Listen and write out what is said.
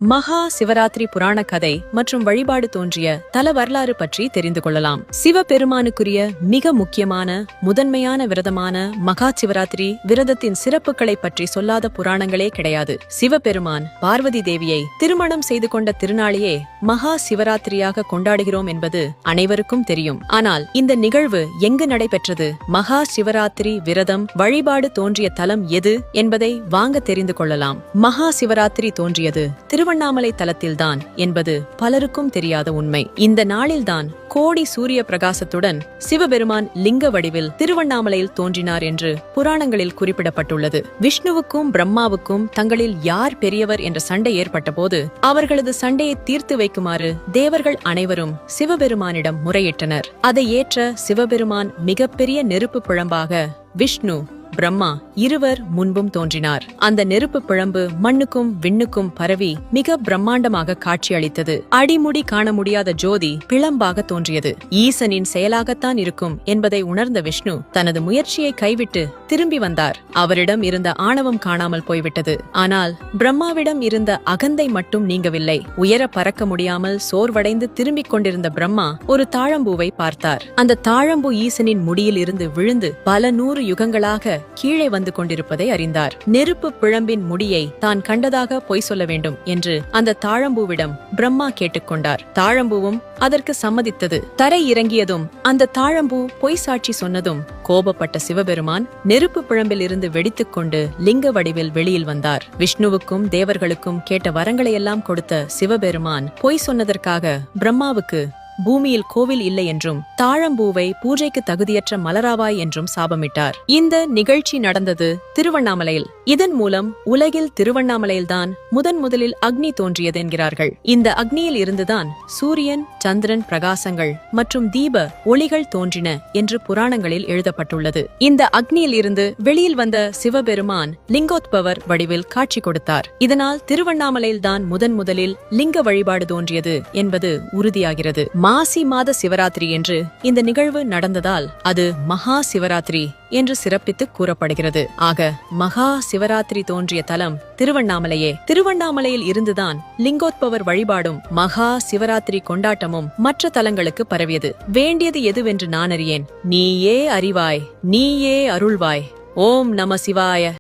மகா சிவராத்திரி புராண கதை மற்றும் வழிபாடு தோன்றிய தல வரலாறு பற்றி தெரிந்து கொள்ளலாம். சிவபெருமானுக்குரிய மிக முக்கியமான முதன்மையான விரதமான மகா சிவராத்திரி விரதத்தின் சிறப்புகளை பற்றி சொல்லாத புராணங்களே கிடையாது. சிவபெருமான் பார்வதி தேவியை திருமணம் செய்து கொண்ட திருநாளையே மகா சிவராத்திரியாக கொண்டாடுகிறோம் என்பது அனைவருக்கும் தெரியும். ஆனால் இந்த நிகழ்வு எங்கு நடைபெற்றது, மகா சிவராத்திரி விரதம் வழிபாடு தோன்றிய தலம் எது என்பதை வாங்க தெரிந்து கொள்ளலாம். மகா சிவராத்திரி தோன்றியது திருவண்ணாமலை தலத்தில்தான் என்பது பலருக்கும் தெரியாத உண்மை. இந்த நாளில்தான் கோடி சூரிய பிரகாசத்துடன் சிவபெருமான் லிங்க வடிவில் திருவண்ணாமலையில் தோன்றினார் என்று புராணங்களில் குறிப்பிடப்பட்டுள்ளது. விஷ்ணுவுக்கும் பிரம்மாவுக்கும் தங்களில் யார் பெரியவர் என்ற சண்டை ஏற்பட்ட போது அவர்களது சண்டையை தீர்த்து வைக்குமாறு தேவர்கள் அனைவரும் சிவபெருமானிடம் முறையிட்டனர். அதை ஏற்ற சிவபெருமான் மிகப்பெரிய நெருப்பு பிழம்பாக விஷ்ணு பிரம்மா இருவர் முன்பும் தோன்றினார். அந்த நெருப்பு பிழம்பு மண்ணுக்கும் விண்ணுக்கும் பரவி மிக பிரம்மாண்டமாக காட்சியளித்தது. அடிமுடி காண முடியாத ஜோதி பிழம்பாக தோன்றியது. ஈசனின் செயலாகத்தான் இருக்கும் என்பதை உணர்ந்த விஷ்ணு தனது முயற்சியை கைவிட்டு திரும்பி வந்தார். அவரிடம் இருந்த ஆணவம் காணாமல் போய்விட்டது. ஆனால் பிரம்மாவிடம் இருந்த அகந்தை மட்டும் நீங்கவில்லை. உயர பறக்க முடியாமல் சோர்வடைந்து திரும்பிக் கொண்டிருந்த பிரம்மா ஒரு தாழம்பூவை பார்த்தார். அந்த தாழம்பூ ஈசனின் முடியில் இருந்து விழுந்து பல நூறு யுகங்களாக கீழே வந்து கொண்டிருப்பதை அறிந்தார். நெருப்பு பிழம்பின் முடியை தான் கண்டதாக பொய் சொல்ல வேண்டும் என்று அந்த தாழம்பூவிடம் பிரம்மா கேட்டுக்கொண்டார். தாழம்பூவும் அதற்கு சம்மதித்தது. தரை இறங்கியதும் அந்த தாழம்பூ பொய் சாட்சி சொன்னதும் கோபப்பட்ட சிவபெருமான் நெருப்பு பிழம்பில் இருந்து வெடித்துக் கொண்டு லிங்க வடிவில் வெளியில் வந்தார். விஷ்ணுவுக்கும் தேவர்களுக்கும் கேட்ட வரங்களையெல்லாம் கொடுத்த சிவபெருமான் பொய் சொன்னதற்காக பிரம்மாவுக்கு பூமியில் கோவில் இல்லை என்றும் தாழம்பூவை பூஜைக்கு தகுதியற்ற மலராவாய் என்றும் சாபமிட்டார். இந்த நிகழ்ச்சி நடந்தது திருவண்ணாமலையில். இதன் மூலம் உலகில் திருவண்ணாமலையில்தான் முதலில் அக்னி தோன்றியது என்கிறார்கள். இந்த அக்னியில் இருந்துதான் சூரியன், சந்திரன் பிரகாசங்கள் மற்றும் தீப ஒளிகள் தோன்றின என்று புராணங்களில் எழுதப்பட்டுள்ளது. இந்த அக்னியில் இருந்து வெளியில் வந்த சிவபெருமான் லிங்கோத்பவர் வடிவில் காட்சி கொடுத்தார். இதனால் திருவண்ணாமலையில்தான் முதலில் லிங்க வழிபாடு தோன்றியது என்பது உறுதியாகிறது. மாசி மாத சிவராத்திரி என்று இந்த நிகழ்வு நடந்ததால் அது மகா சிவராத்திரி என்று சிறப்பித்து கூறப்படுகிறது. ஆக மகா சிவராத்திரி தோன்றிய தலம் திருவண்ணாமலையே. திருவண்ணாமலையில் இருந்துதான் லிங்கோத்பவர் வழிபாடும் மகா சிவராத்திரி கொண்டாட்டமும் மற்ற தலங்களுக்கு பரவியது. வேண்டியது எதுவென்று நான் அறியேன், நீயே அறிவாய், நீயே அருள்வாய். ஓம் நம சிவாய.